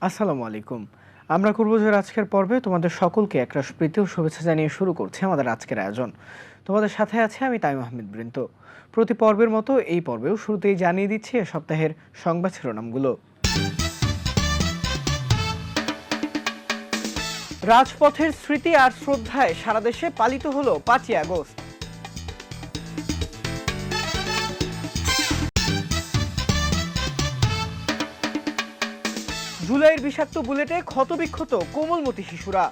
আসসালামু আলাইকুম। আমরা করবজোর আজকের পর্বে তোমাদের সকলকে একরাশ প্রীতি ও শুভেচ্ছা জানিয়ে শুরু করছি আমাদের আজকের আয়োজন। তোমাদের সাথে আছে আমি তাইম আহমেদ বৃন্ত। প্রতি পর্বের মতো এই পর্বেও শুরুতেই জানিয়ে দিচ্ছি এ সপ্তাহের সংবাদ শিরোনামগুলো। রাজপথের স্মৃতি আর শ্রদ্ধায় সারা দেশে পালিত হলো 5ই আগস্ট। জুলাইয়ের বিষাক্ত বুলেটে ক্ষতবিক্ষত কোমলমতি শিশুরা।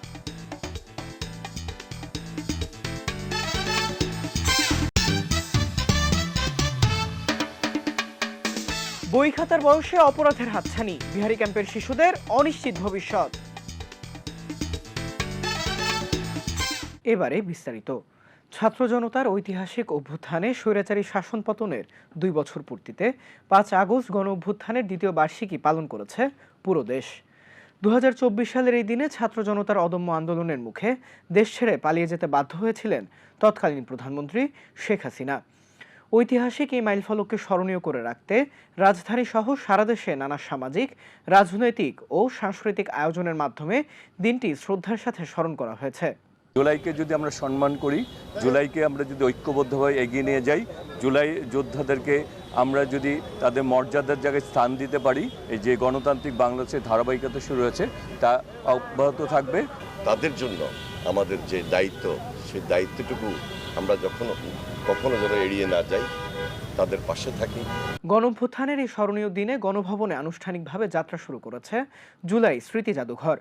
বই খাতার বয়সে অপরাধের হাতছানি, বিহারি ক্যাম্পের শিশুদের অনিশ্চিত ভবিষ্যৎ। এবারে বিস্তারিত। ছাত্র জনতার ঐতিহাসিক অভ্যুত্থানে স্বৈরাচারী শাসন পতনের 2 বছর পূর্তিতে 5 আগস্ট গণ অভ্যুত্থানের দ্বিতীয় বার্ষিকী পালন করেছে পুরো দেশ। 2024 সালের এই দিনে ছাত্র জনতার অদম্য আন্দোলনের মুখে দেশ ছেড়ে পালিয়ে যেতে বাধ্য হয়েছিলেন তৎকালীন প্রধানমন্ত্রী শেখ হাসিনা। ঐতিহাসিক এই মাইলফলককে স্মরণীয় করে রাখতে রাজধানী সহ সারা দেশে নানা সামাজিক, রাজনৈতিক ও সাংস্কৃতিক আয়োজনের মাধ্যমে দিনটি শ্রদ্ধার সাথে স্মরণ করা হয়েছে। জুলাইকে যদি আমরা সম্মান করি, জুলাইকে আমরা যদি ঐক্যবদ্ধভাবে এগিয়ে নিয়ে যাই, জুলাই যোদ্ধাদেরকে আমরা যদি তাদের মর্যাদার জায়গায় স্থান দিতে পারি, এই যে গণতান্ত্রিক বাংলাদেশের ধারাবাহিকতা শুরু হয়েছে তা অব্যাহত থাকবে। তাদের জন্য আমাদের যে দায়িত্ব, সেই দায়িত্বটুকু আমরা কখনো যেন এড়িয়ে না যাই, তাদের পাশে থাকি। গণঅভ্যুত্থানের এই স্মরণীয় দিনে গণভবনে আনুষ্ঠানিকভাবে যাত্রা শুরু করেছে জুলাই স্মৃতি জাদুঘর,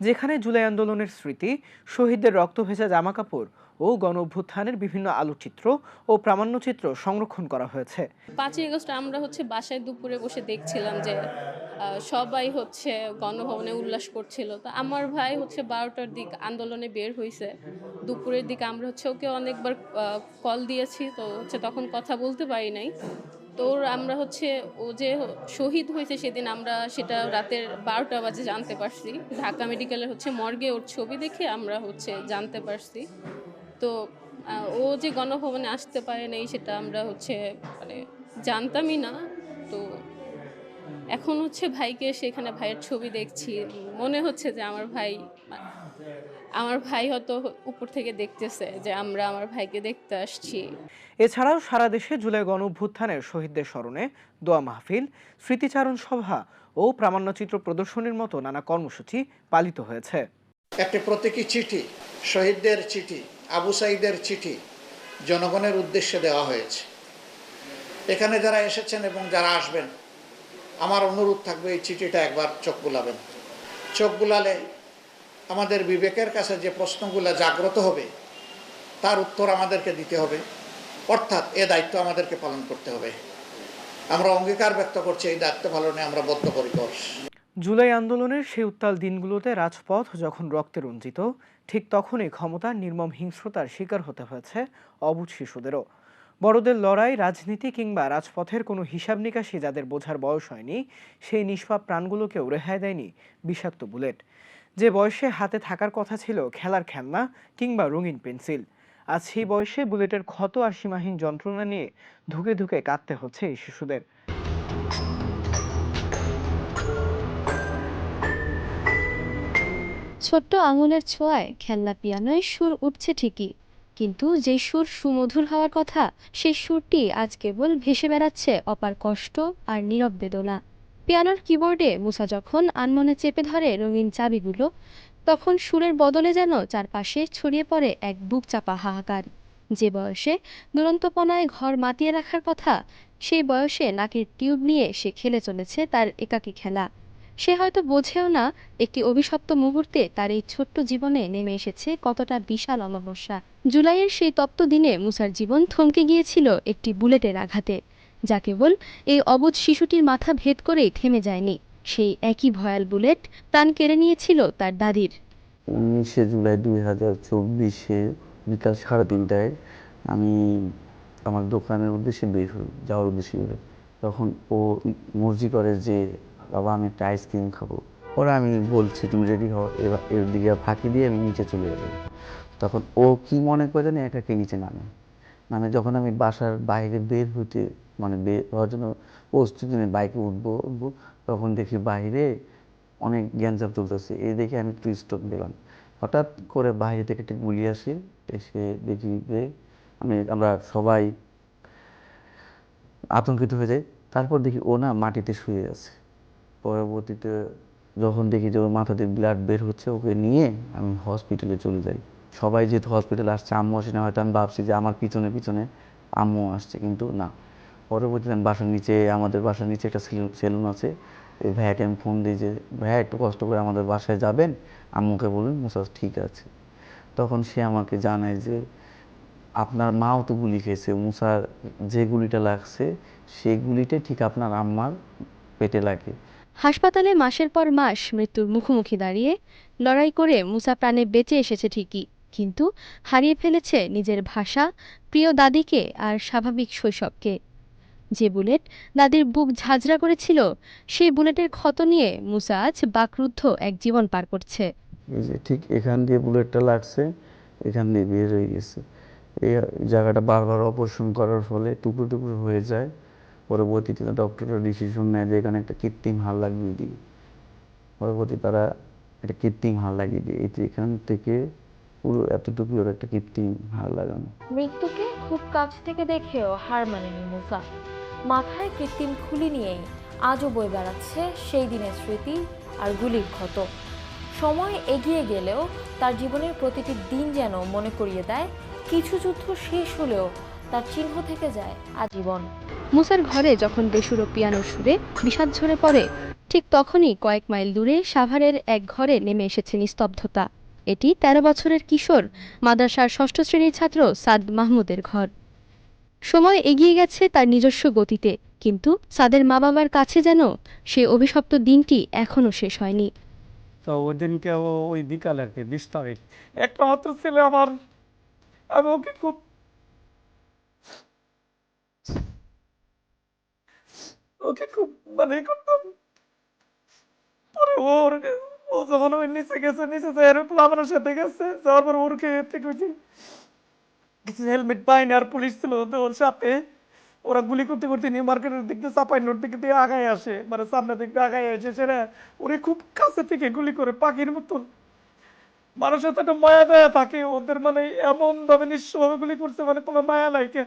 যেখানে জুলাই আন্দোলনের স্মৃতি, শহীদদের রক্তভেজা জামাকাপড় ও গণঅভ্যুত্থানের বিভিন্ন আলোকচিত্র ও প্রামাণ্যচিত্র সংরক্ষণ করা হয়েছে। 5ই আগস্ট আমরা বাসায় দুপুরে বসে দেখছিলাম যে সবাই গণভবনে উল্লাস করছিল। তো আমার ভাই 12টার দিক আন্দোলনে বের হয়েছে। দুপুরের দিকে আমরা ওকে অনেকবার কল দিয়েছি, তো তখন কথা বলতে পারি নাই। তো আমরা ও যে শহীদ হয়েছে সেদিন আমরা সেটা রাতের 12টা বাজে জানতে পারছি। ঢাকা মেডিকেলের মর্গে ওর ছবি দেখে আমরা জানতে পারছি। তো ও যে গণভবনে আসতে পারে নাই সেটা আমরা মানে জানতামই না। তো এখন ভাইকে সেখানে ভাইয়ের ছবি দেখছি, মনে হচ্ছে যে আমার ভাই হয়তো উপর থেকে দেখতেছে যে আমরা আমার ভাইকে দেখতে আসছি। এছাড়াও সারা দেশে জুলাই গণঅভ্যুত্থানের শহীদদের স্মরণে দোয়া মাহফিল, স্মৃতিচারণ সভা ও প্রামাণ্যচিত্র প্রদর্শনীর মতো নানা কর্মসূচি পালিত হয়েছে। একটি প্রতীকী চিঠি, শহীদদের চিঠি, আবু সাঈদের চিঠি জনগণের উদ্দেশ্যে দেওয়া হয়েছে। এখানে যারা এসেছেন এবং যারা আসবেন, আমার অনুরোধ থাকবে এই চিঠিটা একবার চোখ বুলাবেন। চোখ বুলালে আমাদের বিবেকের কাছে যে প্রশ্নগুলো জাগ্রত হবে তার উত্তর আমাদেরকে দিতে হবে, অর্থাৎ এ দায়িত্ব আমাদেরকে পালন করতে হবে। আমরা অঙ্গীকার ব্যক্ত করছি এই দায়িত্ব পালনে আমরা বদ্ধপরিকর। জুলাই আন্দোলনের সেই উত্তাল দিনগুলোতে রাজপথ যখন রক্তে রঞ্জিত, ঠিক তখনই ক্ষমতার নির্মম হিংস্রতার শিকার হতে হয়েছে অবুঝ শিশুদেরও। বড়দের লড়াই, রাজনীতি কিংবা রাজপথের কোনো হিসাব নিকাশি যাদের বোঝার বয়স হয়নি, সেই নিষ্পাপ প্রাণগুলোকেও রেহাই দেয়নি বিষাক্ত বুলেট। যে বয়সে হাতে থাকার কথা ছিল খেলার খেলনা কিংবা রঙিন পেন্সিল, আজ সেই বয়সে বুলেটের ক্ষত আর সীমাহীন যন্ত্রণা নিয়ে ধুকে ধুকে কাঁদতে হচ্ছে এই শিশুদের। ছোট্ট আঙুলের ছোঁয়ায় খেলনা পিয়ানোয় সুর উঠছে ঠিকই, কিন্তু যেই সুর সুমধুর হওয়ার কথা সেই সুরটি আজ কেবল ভেসে বেড়াচ্ছে অপার কষ্ট আর নীরব বেদনা। পিয়ানোর কিবোর্ডে মুসা যখন আনমনে চেপে ধরে রঙিন চাবিগুলো, তখন সুরের বদলে যেন চারপাশে ছড়িয়ে পড়ে এক বুক চাপা হাহাকার। যে বয়সে দুরন্তপনায় ঘর মাতিয়ে রাখার কথা, সেই বয়সে নাকের টিউব নিয়ে সে খেলে চলেছে তার একাকী খেলা। সে হয়তো বোঝেও না একটি অভিশপ্ত মুহূর্তে তার এই ছোট্ট জীবনে নেমে এসেছে কতটা বিশাল অমাবস্যা। জুলাইয়ের সেই তপ্ত দিনে মুসার জীবন থমকে গিয়েছিল একটি বুলেটের আঘাতে, যা কেবল এই অবুঝ শিশুটির মাথা ভেদ করেই থেমে যায়নি। সেই একই ভয়াল বুলেট প্রাণ কেড়ে নিয়েছিল তার দাদির। 19শে জুলাই 2024 বিকাল 3:30টায় আমি আমার দোকানের উদ্দেশ্যে যাওয়ার উদ্দেশ্যে তখন ও মর্জি করে যে বাবা আমি একটা আইসক্রিম খাবো। ওরা আমি বলছি তুমি রেডি হও, এর দিকে ফাঁকি দিয়ে আমি নিচে চলে যাবো। তখন ও কি মনে করে জানি একাকে নিচে নামে যখন আমি বাসার বাইরে বের হওয়ার জন্য প্রস্তুতি নিয়ে বাইকে উঠবো, তখন দেখি বাইরে অনেক গ্যাঞ্জাম চলতেছে, এই দেখে আমি একটু স্টপ দিলাম। হঠাৎ করে বাইরে থেকে একটা গুলি আসে, এসে দেখি যে আমরা সবাই আতঙ্কিত হয়ে যাই। তারপর দেখি ও না মাটিতে শুয়ে আছে। পরবর্তীতে যখন দেখি যে ওর মাথা দিয়ে ব্লাড বের হচ্ছে, ওকে নিয়ে আমি হসপিটালে চলে যাই। সবাই যেহেতু হসপিটালে আসছে, আম্মু আসে না, হয়তো আমি ভাবছি যে আমার পিছনে পিছনে আম্মু আসছে, কিন্তু না। পরবর্তীতে আমি আমাদের বাসার নিচে একটা সেলুন আছে, ওই ভাইয়াকে আমি ফোন দিই যে ভাইয়া একটু কষ্ট করে আমাদের বাসায় যাবেন, আম্মুকে বলুন মুসা ঠিক আছে। তখন সে আমাকে জানায় যে আপনার মাও তো গুলি খেয়েছে, মুসার যে গুলিটা লাগছে সেই গুলিটা ঠিক আপনার আম্মার পেটে লাগে। হাসপাতালে মাসের পর মাস মৃত্যুর মুখোমুখি দাঁড়িয়ে লড়াই করে মুসা প্রাণে বেঁচে এসেছে ঠিকই, কিন্তু হারিয়ে ফেলেছে নিজের ভাষা, প্রিয় দাদিকে আর স্বাভাবিক শৈশবকে। যে বুলেট দাদির বুক ঝাঁঝরা করেছিল, সেই বুলেটের ক্ষত নিয়ে মুসা আজ বাকরুদ্ধ এক জীবন পার করছে। এই যে ঠিক এখান দিয়ে বুলেটটা লাগছে, এখান দিয়ে বের হয়ে গেছে। এই জায়গাটা বারবার অপারেশন করার ফলে টুকরো টুকরো হয়ে যায়। পরবর্তীতে ডক্টররা ডিসিশন নেয় যে এখানে একটা কৃত্রিম হাড় লাগিয়ে দিই। পরবর্তী তারা একটা কৃত্রিম হাড় লাগিয়ে দিই, এই যে এখান থেকে পুরো এতটুকু ওর একটা কৃত্রিম হাড় লাগানো। মৃত্যুকে খুব কাছ থেকে দেখেও হার মানেনি মুসা। মাথায় কৃত্রিম খুলি নিয়েই আজও বয়ে বেড়াচ্ছে সেই দিনের স্মৃতি আর গুলির ক্ষত। সময় এগিয়ে গেলেও তার জীবনের প্রতিটি দিন যেন মনে করিয়ে দেয় কিছু যুদ্ধ শেষ হলেও তার চিহ্ন থেকে যায় আজীবন। মুসার ঘরে যখন বেসুরো পিয়ানোর সুরে বিষাদ ঝরে পড়ে, ঠিক তখনই কয়েক মাইল দূরে সাভারের এক ঘরে নেমে এসেছে নিস্তব্ধতা। এটি ১৩ বছরের কিশোর মাদ্রাসার ৬ষ্ঠ শ্রেণীর ছাত্র সাদ মাহমুদের ঘর। সময় এগিয়ে গেছে তার নিজস্ব গতিতে, কিন্তু সাদের মা বাবার কাছে যেন সে অভিশপ্ত দিনটি এখনো শেষ হয়নি। তো ওই দিনকে ওই বিকালে আর কি ২০ তারিখ, একটা মাত্র ছেলে আমার, আমি ওকে খুব মানে করতাম। পরে ও যখন ওই নিচে গেছে, নিচে আমার সাথে গেছে, যাওয়ার পর ওরকে কিছু হেলমেট পাইনি, আর পুলিশ ছিল তো ওর সাথে। ওরা গুলি করতে করতে নিউ মার্কেটের দিক দিয়ে চাপাই নোট দিক দিয়ে আগায় আসে, মানে সামনের দিক দিয়ে আগায় এসে সেটা ওরে খুব কাছে থেকে গুলি করে পাখির মতন। মানুষের তো একটা মায়া দয়া থাকে ওদের, মানে এমন ভাবে নিঃস্বভাবে গুলি করছে, মানে কোনো মায়া নাই কে।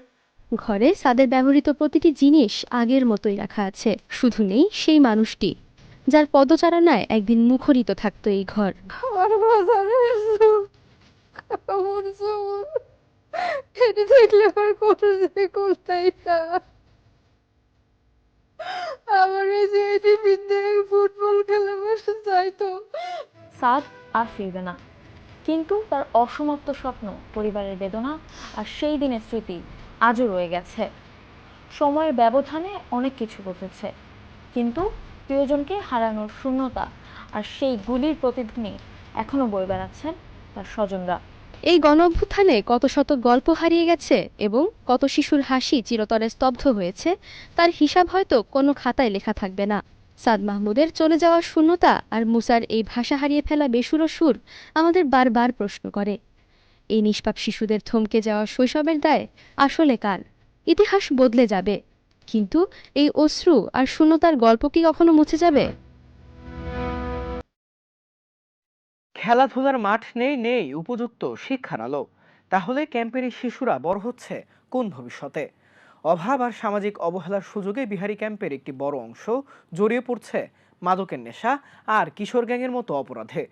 ঘরে সাদের ব্যবহৃত প্রতিটি জিনিস আগের মতোই রাখা আছে, শুধু নেই সেই মানুষটি যার পদচারণায় একদিন মুখরিত থাকতো এই ঘর। সাদ আর ফিরবে না, কিন্তু তার অসমাপ্ত স্বপ্ন, পরিবারের বেদনা আর সেই দিনের স্মৃতি আজও রয়ে গেছে। সময়ের ব্যবধানে অনেক কিছু বদলেছে, কিন্তু প্রিয়জনকে হারানোর শূন্যতা আর সেই গুলির প্রতিধ্বনি এখনো বয়ে বেড়াচ্ছেন তার স্বজনরা। এই গণঅভ্যুত্থানে কত শত গল্প হারিয়ে গেছে এবং কত শিশুর হাসি চিরতরে স্তব্ধ হয়েছে, তার হিসাব হয়তো কোনো খাতায় লেখা থাকবে না। সাদ মাহমুদের চলে যাওয়ার শূন্যতা আর মুসার এই ভাষা হারিয়ে ফেলা বেসুরো সুর আমাদের বারবার প্রশ্ন করে, এই নিষ্পাপ শিশুদের থমকে যাওয়া শৈশবের দায় আসলে কার? ইতিহাস বদলে যাবে, কিন্তু এই অশ্রু আর শূন্যতার গল্প কি কখনো মুছে যাবে? খেলাধুলার মাঠ নেই উপযুক্ত শিক্ষার আলো। তাহলে ক্যাম্পের এই শিশুরা বড় হচ্ছে কোন ভবিষ্যতে? অভাব আর সামাজিক অবহেলার সুযোগে বিহারি ক্যাম্পের একটি বড় অংশ জড়িয়ে পড়ছে মাদকের নেশা আর কিশোর গ্যাংয়ের মতো অপরাধে।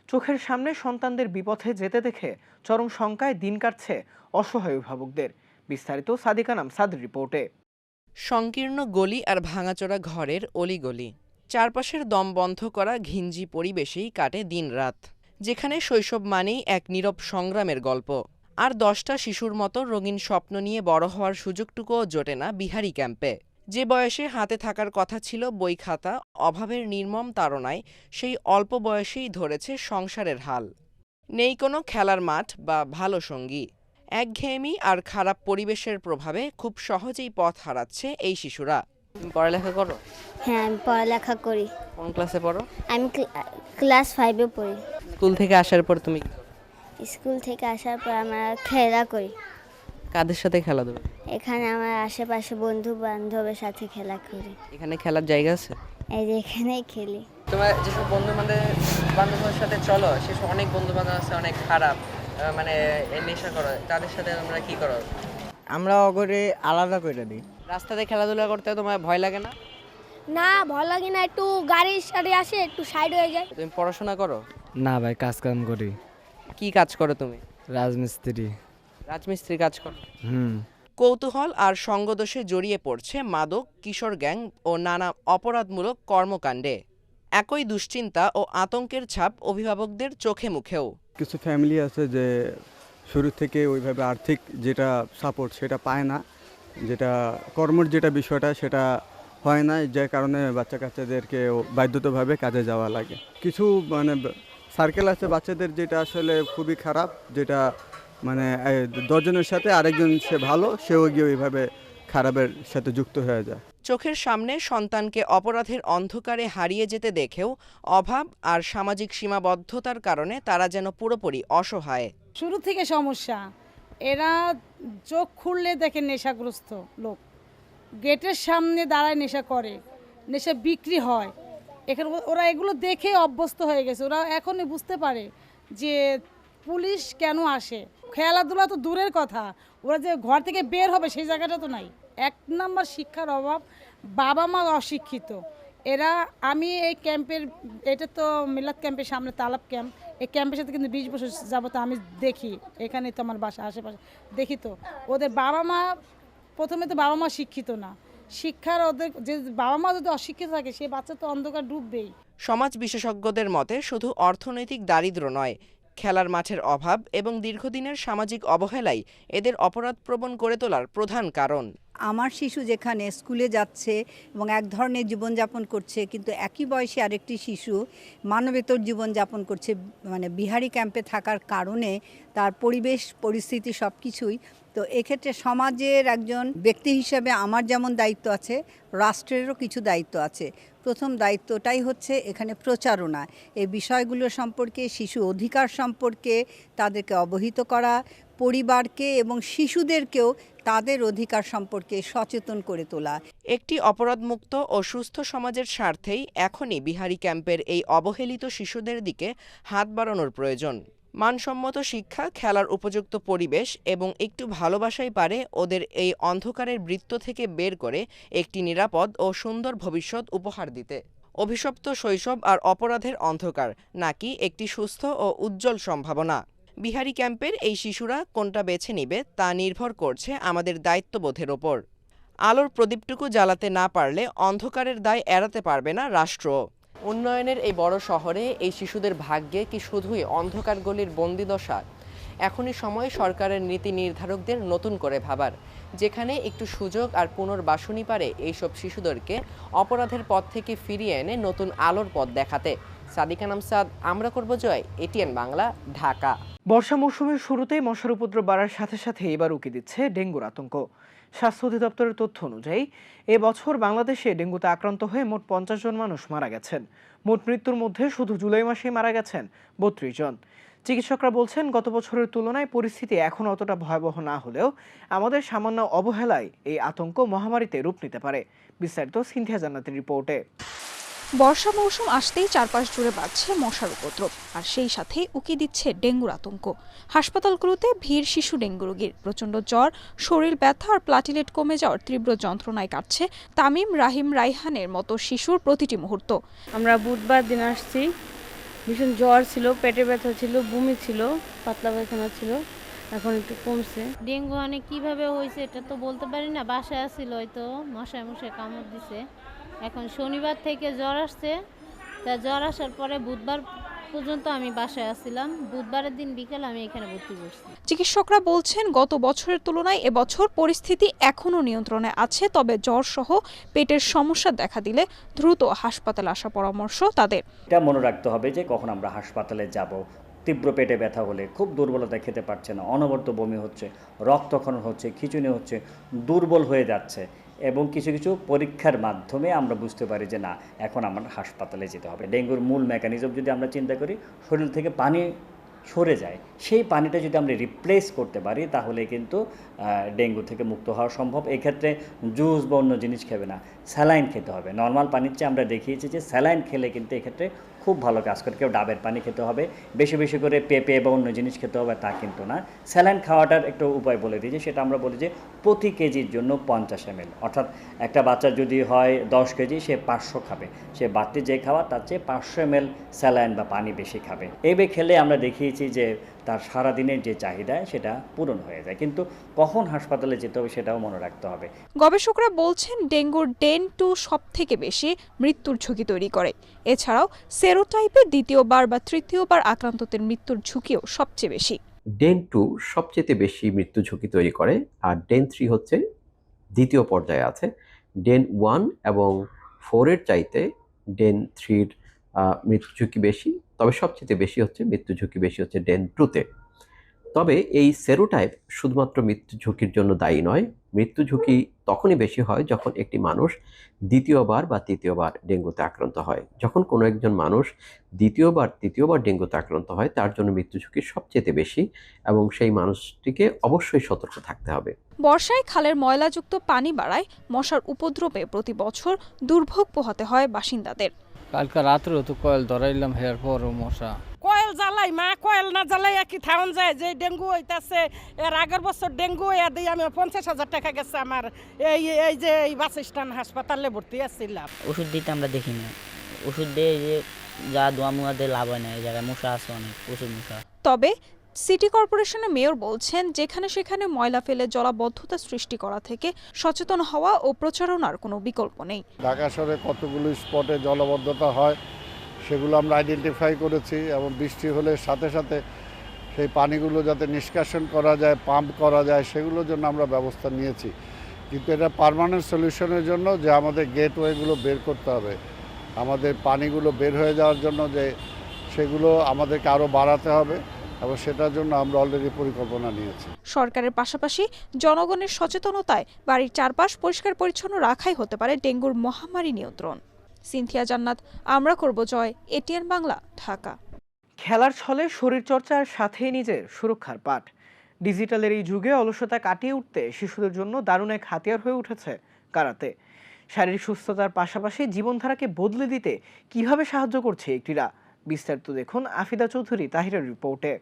চোখের সামনে সন্তানদের বিপথে যেতে দেখে চরম শঙ্কায় দিন কাটছে অসহায় অভিভাবকদের। বিস্তারিত সাদিকা নামসাদের রিপোর্টে। সংকীর্ণ গলি আর ভাঙাচোরা ঘরের অলিগলি, চারপাশের দম বন্ধ করা ঘিঞ্জি পরিবেশেই কাটে দিনরাত, যেখানে শৈশব মানেই এক নীরব সংগ্রামের গল্প। আর 10টা শিশুর মতো রঙিন স্বপ্ন নিয়ে বড় হওয়ার সুযোগটুকুও জোটে না বিহারি ক্যাম্পে। যে বয়সে হাতে থাকার কথা ছিল বই খাতা, অভাবের নির্মম তাড়নায় সেই অল্প বয়সেই ধরেছে সংসারের হাল। নেই কোনো খেলার মাঠ বা ভালো সঙ্গী। একঘেয়েমি আর খারাপ পরিবেশের প্রভাবে খুব সহজেই পথ হারাচ্ছে এই শিশুরা। তুমি পড়ালেখা করো? হ্যাঁ, আমি পড়ালেখা করি। কোন ক্লাসে পড়ো? আমি ক্লাস 5-এ পড়ি। স্কুল থেকে আসার পর তুমি? স্কুল থেকে আসার পর আমরা খেলা করি। কাদের সাথে খেলাধুলা? এখানে আমার আশেপাশে বন্ধু বান্ধবের সাথে খেলা করি। এখানে খেলার জায়গা আছে? এই যে এখানেই খেলি। তোমার যেসব বান্ধবের সাথে চলো সেসব অনেক বন্ধু বান্ধব আছে অনেক খারাপ, মানে নেশা করো, তাদের সাথে তোমরা কি করো? আমরা অগরে আলাদা করে দিই। রাস্তাতে খেলাধুলা করতে তোমার ভয় লাগে না? না, ভয় লাগে না, একটু গাড়ির সাথে আসে একটু সাইড হয়ে যায়। তুমি পড়াশোনা করো? না ভাই, কাজ কাম করি। কি কাজ করো তুমি? রাজমিস্ত্রি। রাজমিস্ত্রি কাজ করো? হুম। কৌতূহল আর সঙ্গদোষে জড়িয়ে পড়ছে মাদক, কিশোর গ্যাং ও নানা অপরাধমূলক কর্মকাণ্ডে। একই দুশ্চিন্তা ও আতঙ্কের ছাপ অভিভাবকদের চোখে মুখেও। কিছু ফ্যামিলি আছে যে শুরু থেকে ওইভাবে আর্থিক যেটা সাপোর্ট সেটা পায় না, যেটা কর্মের যেটা বিষয়টা সেটা হয় না, যে কারণে বাচ্চা কাচ্চাদেরকে বাধ্যতাভাবে কাজে যাওয়া লাগে। কিছু মানে সার্কেল আছে বাচ্চাদের যেটা আসলে খুবই খারাপ, যেটা মানে 10 জনের সাথে আরেকজন সে ভালো, সেও গিয়ে ওইভাবে খারাপের সাথে যুক্ত হয়ে যায়। চোখের সামনে সন্তানকে অপরাধের অন্ধকারে হারিয়ে যেতে দেখেও অভাব আর সামাজিক সীমাবদ্ধতার কারণে তারা যেন পুরোপুরি অসহায়। শুরু থেকে সমস্যা, এরা চোখ খুললে দেখে নেশাগ্রস্ত লোক, গেটের সামনে দাঁড়ায় নেশা করে, নেশা বিক্রি হয়, এখানে ওরা এগুলো দেখে অভ্যস্ত হয়ে গেছে। ওরা এখনই বুঝতে পারে যে পুলিশ কেন আসে। খেলাধুলা তো দূরের কথা, ওরা যে ঘর থেকে বের হবে সেই জায়গাটা তো নাই। 1 নম্বর শিক্ষার অভাব, বাবা মা অশিক্ষিত। এরা আমি এই ক্যাম্পের, এটা তো মিলাদ ক্যাম্পের সামনে তালাব ক্যাম্প, এই ক্যাম্পের সাথে কিন্তু 20 বছর যাবত আমি দেখি, এখানে তো আমার বাসা আশেপাশে দেখি, তো ওদের বাবা মা প্রথমে তো বাবা মা শিক্ষিত না, শিক্ষার ওদের যে বাবা মা যদি অশিক্ষিত থাকে সে বাচ্চা তো অন্ধকার ডুববেই। সমাজ বিশেষজ্ঞদের মতে শুধু অর্থনৈতিক দারিদ্র্য নয়, খেলার মাঠের অভাব এবং দীর্ঘদিনের সামাজিক অবহেলাই এদের অপরাধপ্রবণ করে তোলার প্রধান কারণ। আমার শিশু যেখানে স্কুলে যাচ্ছে এবং এক ধরনের জীবনযাপন করছে, কিন্তু একই বয়সে আরেকটি শিশু মানবেতর জীবনযাপন করছে, মানে বিহারি ক্যাম্পে থাকার কারণে তার পরিবেশ পরিস্থিতি সব কিছুই। তো এক্ষেত্রে সমাজের একজন ব্যক্তি হিসেবে আমার যেমন দায়িত্ব আছে, রাষ্ট্রেরও কিছু দায়িত্ব আছে। প্রথম দায়িত্বটাই হচ্ছে এখানে প্রচারণা, এই বিষয়গুলো সম্পর্কে, শিশু অধিকার সম্পর্কে তাদেরকে অবহিত করা, পরিবারকে এবং শিশুদেরকেও তাদের অধিকার সম্পর্কে সচেতন করে তোলা। একটি অপরাধমুক্ত ও সুস্থ সমাজের স্বার্থেই এখনই বিহারি ক্যাম্পের এই অবহেলিত শিশুদের দিকে হাত বাড়ানোর প্রয়োজন। মানসম্মত শিক্ষা, খেলার উপযুক্ত পরিবেশ এবং একটু ভালোবাসাই পারে ওদের এই অন্ধকারের বৃত্ত থেকে বের করে একটি নিরাপদ ও সুন্দর ভবিষ্যৎ উপহার দিতে। অভিশপ্ত শৈশব আর অপরাধের অন্ধকার নাকি একটি সুস্থ ও উজ্জ্বল সম্ভাবনা? বিহারি ক্যাম্পের এই শিশুরা কোনটা বেছে নেবে তা নির্ভর করছে আমাদের দায়িত্ববোধের ওপর। আলোর প্রদীপটুকু জ্বালাতে না পারলে অন্ধকারের দায় এড়াতে পারবে না রাষ্ট্র। উন্নয়নের এই বড় শহরে এই শিশুদের ভাগ্যে কি শুধুই অন্ধকার গলির বন্দিদশা? এখনই সময় সরকারের নীতি নির্ধারকদের নতুন করে ভাবার, যেখানে একটু সুযোগ আর পুনর্বাসনী পারে এইসব শিশুদেরকে অপরাধের পথ থেকে ফিরিয়ে এনে নতুন আলোর পথ দেখাতে। সাদিকা নামসাদ, আমরা করব জয়, এটিএন বাংলা, ঢাকা। বর্ষা মৌসুমের শুরুতেই মশার উপদ্রব বাড়ার সাথে সাথে এবার উকি দিচ্ছে ডেঙ্গুর আতঙ্ক। স্বাস্থ্য অধিদপ্তরের তথ্য অনুযায়ী এবছর বাংলাদেশে ডেঙ্গুতে আক্রান্ত হয়ে মোট 50 জন মানুষ মারা গেছেন। মোট মৃত্যুর মধ্যে শুধু জুলাই মাসেই মারা গেছেন 32 জন। চিকিৎসকরা বলছেন, গত বছরের তুলনায় পরিস্থিতি এখন অতটা ভয়াবহ না হলেও আমাদের সামান্য অবহেলায় এই আতঙ্ক মহামারীতে রূপ নিতে পারে। বিস্তারিত সিনথিয়া জান্নাতের রিপোর্টে। বর্ষা মৌসুম আসতেই চারপাশ জুড়ে বাড়ছে মশার উপদ্রব, আর সেই সাথে উকি দিচ্ছে ডেঙ্গুর আতঙ্ক। হাসপাতালগুলোতে ভিড় শিশু ডেঙ্গু রোগীর। প্রচণ্ড জ্বর, শরীর ব্যথা আর প্লাটিলেট কমে যাওয়ার তীব্র যন্ত্রণায় কাটছে তামিম, রাহিম, রাইহানের মতো শিশুর প্রতিটি মুহূর্ত। আমরা বুধবার দিন আসছি, ভীষণ জ্বর ছিল, পেটে ব্যথা ছিল, বমি ছিল, পাতলা পায়খানা ছিল, এখন একটু কমছে। ডেঙ্গু অনেক কিভাবে হয়েছে এটা তো বলতে পারি না, বাসায় আসছিল হয়তো মশায় কামড় দিছে। এখন শনিবার থেকে জ্বর আসছে, তা জ্বর আসার পরে বুধবার পর্যন্ত আমি বাসায় আসছিলাম, বুধবারের দিন বিকেল আমি এখানে ভর্তি করছি। চিকিৎসকরা বলছেন, গত বছরের তুলনায় এবছর পরিস্থিতি এখনও নিয়ন্ত্রণে আছে, তবে জ্বর সহ পেটের সমস্যা দেখা দিলে দ্রুত হাসপাতালে আসা পরামর্শ তাদের। এটা মনে রাখতে হবে যে কখন আমরা হাসপাতালে যাব। তীব্র পেটে ব্যথা হলে, খুব দুর্বলতা, খেতে পারছে না, অনবরত বমি হচ্ছে, রক্তক্ষরণ হচ্ছে, খিঁচুনি হচ্ছে, দুর্বল হয়ে যাচ্ছে, এবং কিছু কিছু পরীক্ষার মাধ্যমে আমরা বুঝতে পারি যে না, এখন আমার হাসপাতালে যেতে হবে। ডেঙ্গুর মূল মেকানিজম যদি আমরা চিন্তা করি, শরীর থেকে পানি সরে যায়, সেই পানিটা যদি আমরা রিপ্লেস করতে পারি তাহলে কিন্তু ডেঙ্গু থেকে মুক্ত হওয়া সম্ভব। এক্ষেত্রে জুস বা অন্য জিনিস খেবে না, স্যালাইন খেতে হবে। নর্মাল পানির চেয়ে আমরা দেখিয়েছি যে স্যালাইন খেলে কিন্তু এক্ষেত্রে খুব ভালো কাজ করে। কেউ ডাবের পানি খেতে হবে, বেশি বেশি করে পেঁপে বা অন্য জিনিস খেতে হবে তা কিন্তু না। স্যালাইন খাওয়াটার একটা উপায় বলে দিয়েছি, সেটা আমরা বলি যে প্রতি কেজির জন্য 50 ml, অর্থাৎ একটা বাচ্চার যদি হয় 10 কেজি, সে 500 খাবে। সে বাড়তি যে খাওয়া তার চেয়ে 500 ml স্যালাইন বা পানি বেশি খাবে। এইভাবে খেলে আমরা দেখিয়েছি যে তার সারাদিনের যে চাহিদা সেটা পূরণ হয়ে যায়। কিন্তু কখন হাসপাতালে যেতে হবে সেটাও মনে রাখতে হবে। গবেষকরা বলছেন ডেঙ্গুর ডেন 2 সবথেকে বেশি মৃত্যুর ঝুঁকি তৈরি করে। এছাড়াও সেরোটাইপে দ্বিতীয়বার বা তৃতীয়বার আক্রান্তদের মৃত্যুর ঝুঁকিও সবচেয়ে বেশি। ডেন 2 সবচেয়ে বেশি মৃত্যু ঝুঁকি তৈরি করে, আর ডেন 3 হচ্ছে দ্বিতীয় পর্যায়ে আছে। ডেন 1 এবং 4 এর চাইতে ডেন 3-র মৃত্যু ঝুঁকি বেশি, তবে সবচেয়ে বেশি হচ্ছে মৃত্যু ঝুঁকি বেশি হচ্ছে ডেন 2-তে। তবে এই সেরোটাইপ শুধুমাত্র মৃত্যু ঝুঁকির জন্য দায়ী নয়। মৃত্যু ঝুঁকি তখনই বেশি হয় যখন একটি মানুষ দ্বিতীয়বার বা তৃতীয়বার ডেঙ্গুতে আক্রান্ত হয়। যখন কোনো একজন মানুষ দ্বিতীয়বার তৃতীয়বার ডেঙ্গুতে আক্রান্ত হয় তার জন্য মৃত্যু ঝুঁকি সবচেয়ে বেশি, এবং সেই মানুষটিকে অবশ্যই সতর্ক থাকতে হবে। বর্ষায় খালের ময়লাযুক্ত পানি বাড়ায় মশার উপদ্রবে প্রতি বছর দুর্ভোগ পোহাতে হয় বাসিন্দাদের। কালকে রাত্রেও তো কয়েল ধরাইলাম, হের পরও মশা। কয়েল জ্বালাই মা, কয়েল না জ্বালাই কি থাউন যায় যে ডেঙ্গু হইতাছে। এর আগের বছর ডেঙ্গু হইয়া দিয়ে আমি 50,000 টাকা গেছে আমার। এই যে এই বাস স্ট্যান্ড হাসপাতালে ভর্তি আসছিলাম। ওষুধ দিতে আমরা দেখি না, ওষুধ দিয়ে যে যা দোয়া মুয়া দিয়ে লাভ হয় না, এই জায়গায় মশা আছে অনেক, প্রচুর মশা। তবে সিটি কর্পোরেশনের মেয়র বলছেন যেখানে সেখানে ময়লা ফেলে জলাবদ্ধতা সৃষ্টি করা থেকে সচেতন হওয়া ও প্রচারণার কোনো বিকল্প নেই। ঢাকা শহরে কতগুলো স্পটে জলাবদ্ধতা হয় সেগুলো আমরা আইডেন্টিফাই করেছি, এবং বৃষ্টি হলে সাথে সাথে সেই পানিগুলো যাতে নিষ্কাশন করা যায়, পাম্প করা যায়, সেগুলোর জন্য আমরা ব্যবস্থা নিয়েছি। কিন্তু এটা পার্মানেন্ট সলিউশনের জন্য যে আমাদের গেটওয়েগুলো বের করতে হবে, আমাদের পানিগুলো বের হয়ে যাওয়ার জন্য যে সেগুলো আমাদেরকে আরও বাড়াতে হবে, এবং সেটার জন্য আমরা অলরেডি পরিকল্পনা নিয়েছি। সরকারের পাশাপাশি জনগণের সচেতনতায় বাড়ির চারপাশ পরিষ্কার পরিচ্ছন্ন রাখাই হতে পারে ডেঙ্গুর মহামারী নিয়ন্ত্রণ। সিনথিয়া জান্নাত, আমরা করব জয়, এটিএন বাংলা, ঢাকা। খেলার ছলে শরীরচর্চার সাথেই নিজের সুরক্ষার পাঠ। ডিজিটালের এই যুগে অলসতা কাটিয়ে উঠতে শিশুদের জন্য দারুণ এক হাতিয়ার হয়ে উঠেছে কারাতে। শারীরিক সুস্থতার পাশাপাশি জীবনধারাকে বদলে দিতে কিভাবে সাহায্য করছে এই ক্রীড়া, বিস্তারিত দেখুন আফিদা চৌধুরী তাহিরের রিপোর্টে।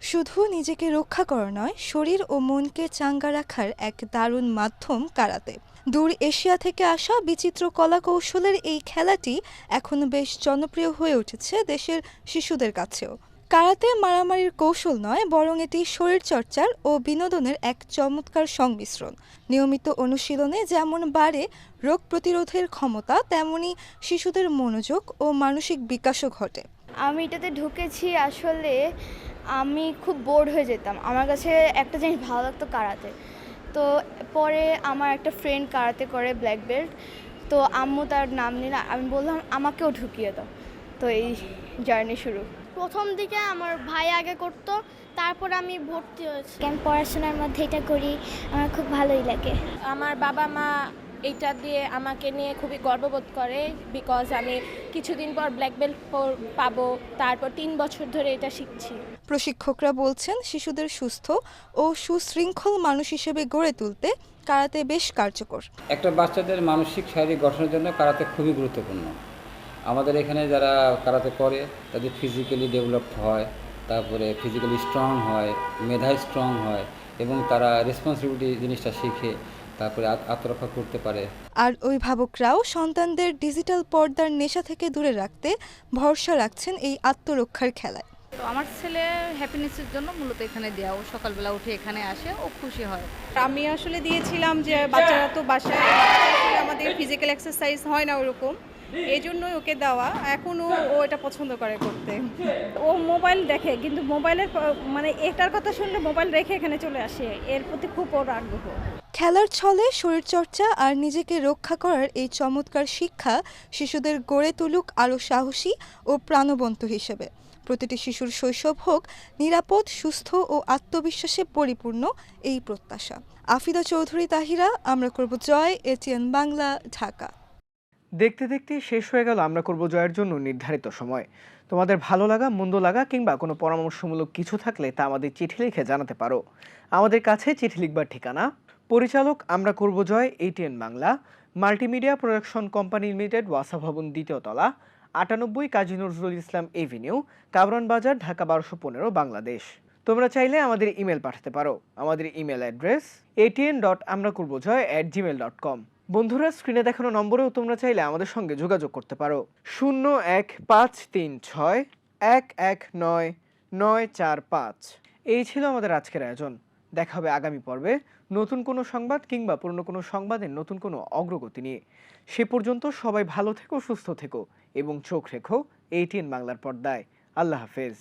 শুধু নিজেকে রক্ষা করা নয়, শরীর ও মনকে চাঙ্গা রাখার এক দারুণ মাধ্যম কারাতে। দূর এশিয়া থেকে আসা বিচিত্র কলা কৌশলের এই খেলাটি এখন বেশ জনপ্রিয় হয়ে উঠেছে দেশের শিশুদের কাছেও। কারাতে মারামারির কৌশল নয়, বরং এটি শরীরচর্চার ও বিনোদনের এক চমৎকার সংমিশ্রণ। নিয়মিত অনুশীলনে যেমন বাড়ে রোগ প্রতিরোধের ক্ষমতা, তেমনি শিশুদের মনোযোগ ও মানসিক বিকাশও ঘটে। আমি এটাতে ঢুকেছি, আসলে আমি খুব বোর্ড হয়ে যেতাম। আমার কাছে একটা জিনিস ভালো লাগতো কারাতে। তো পরে আমার একটা ফ্রেন্ড কারাতে করে, ব্ল্যাক বেল্ট। তো আম্মু তার নাম নিল, আমি বললাম আমাকেও ঢুকিয়ে দাও। তো এই জার্নি শুরু। প্রথম দিকে আমার ভাই আগে করতো, তারপর আমি ভর্তি হয়েছি। আমি পড়াশোনার মধ্যে এটা করি, আমার খুব ভালোই লাগে। আমার বাবা মা এটা দিয়ে আমাকে নিয়ে খুবই গর্ববোধ করে, বিকজ আমি কিছুদিন পর ব্ল্যাক বেল্ট পাবো, তারপর 3 বছর ধরে এটা শিখছি। প্রশিক্ষকরা বলছেন শিশুদের সুস্থ ও সুশৃঙ্খল মানুষ হিসেবে গড়ে তুলতে কারাতে বেশ কার্যকর। একটা বাচ্চাদের মানসিক শারীরিক গঠনের জন্য কারাতে খুবই গুরুত্বপূর্ণ। আমাদের এখানে যারা কারাতে করে তাদের ফিজিক্যালি ডেভেলপড হয়, তারপরে ফিজিক্যালি স্ট্রং হয়, মেধায় স্ট্রং হয়, এবং তারা রেসপন্সিবিলিটি জিনিসটা শিখে তারপরে আত্মরক্ষা করতে পারে। আর অভিভাবকরাও সন্তানদের ডিজিটাল পর্দার নেশা থেকে দূরে রাখতে ভরসা রাখছেন এই আত্মরক্ষার খেলায়। তো আমার ছেলে হ্যাপিনেসের জন্য মূলত এখানে দেওয়া, ও সকালবেলা উঠে এখানে আসে, ও খুশি হয়। আমি আসলে দিয়েছিলাম যে বাচ্চারা তো বাসায় আমাদের ফিজিক্যাল এক্সারসাইজ হয় না ওরকম, এই জন্যই ওকে দেওয়া। এখনও ও এটা পছন্দ করে করতে। ও মোবাইল দেখে, কিন্তু মোবাইলের মানে এটার কথা শুনলে মোবাইল রেখে এখানে চলে আসে, এর প্রতি খুব ওর আগ্রহ। খেলার ছলে শরীরচর্চা আর নিজেকে রক্ষা করার এই চমৎকার শিক্ষা শিশুদের গড়ে তুলুক আরও সাহসী ও প্রাণবন্ত হিসেবে। প্রতিটি শিশুর শৈশব হোক নিরাপদ, সুস্থ ও আত্মবিশ্বাসে পরিপূর্ণ, এই প্রত্যাশা। আফিদা চৌধুরী তাহিরা, আমরা করব জয়, এটিএন বাংলা, ঢাকা। দেখতে দেখতে শেষ হয়ে গেল আমরা করব জয়ের জন্য নির্ধারিত সময়। তোমাদের ভালো লাগা, মন্দ লাগা কিংবা কোনো পরামর্শমূলক কিছু থাকলে তা আমাদের চিঠি লিখে জানাতে পারো। আমাদের কাছে চিঠি লিখবার ঠিকানা: পরিচালক আমরা করব জয়, ATN Bangla, multimedia production company limited, ওয়াসা ভবন, 2য় তলা, 98 কাজী নজরুল ইসলাম এভিনিউ, কাবরন বাজার, ঢাকা 1215, বাংলাদেশ। তোমরা চাইলে আমাদের ইমেল পাঠাতে পারো। আমাদের ইমেল অ্যাড্রেস atn.amrakorbojoy@gmail.com। বন্ধুরা, স্ক্রিনে দেখানো নম্বরেও তোমরা চাইলে আমাদের সঙ্গে যোগাযোগ করতে পারো। 015361194945। এই ছিল আমাদের আজকের আয়োজন। দেখা হবে আগামী পর্বে নতুন কোনো সংবাদ কিংবা পুরনো কোনো সংবাদের নতুন কোনো অগ্রগতি নিয়ে। সে পর্যন্ত সবাই ভালো থেকো, সুস্থ থেকো এবং চোখ রেখো ATN বাংলার পর্দায়। আল্লাহ হাফেজ।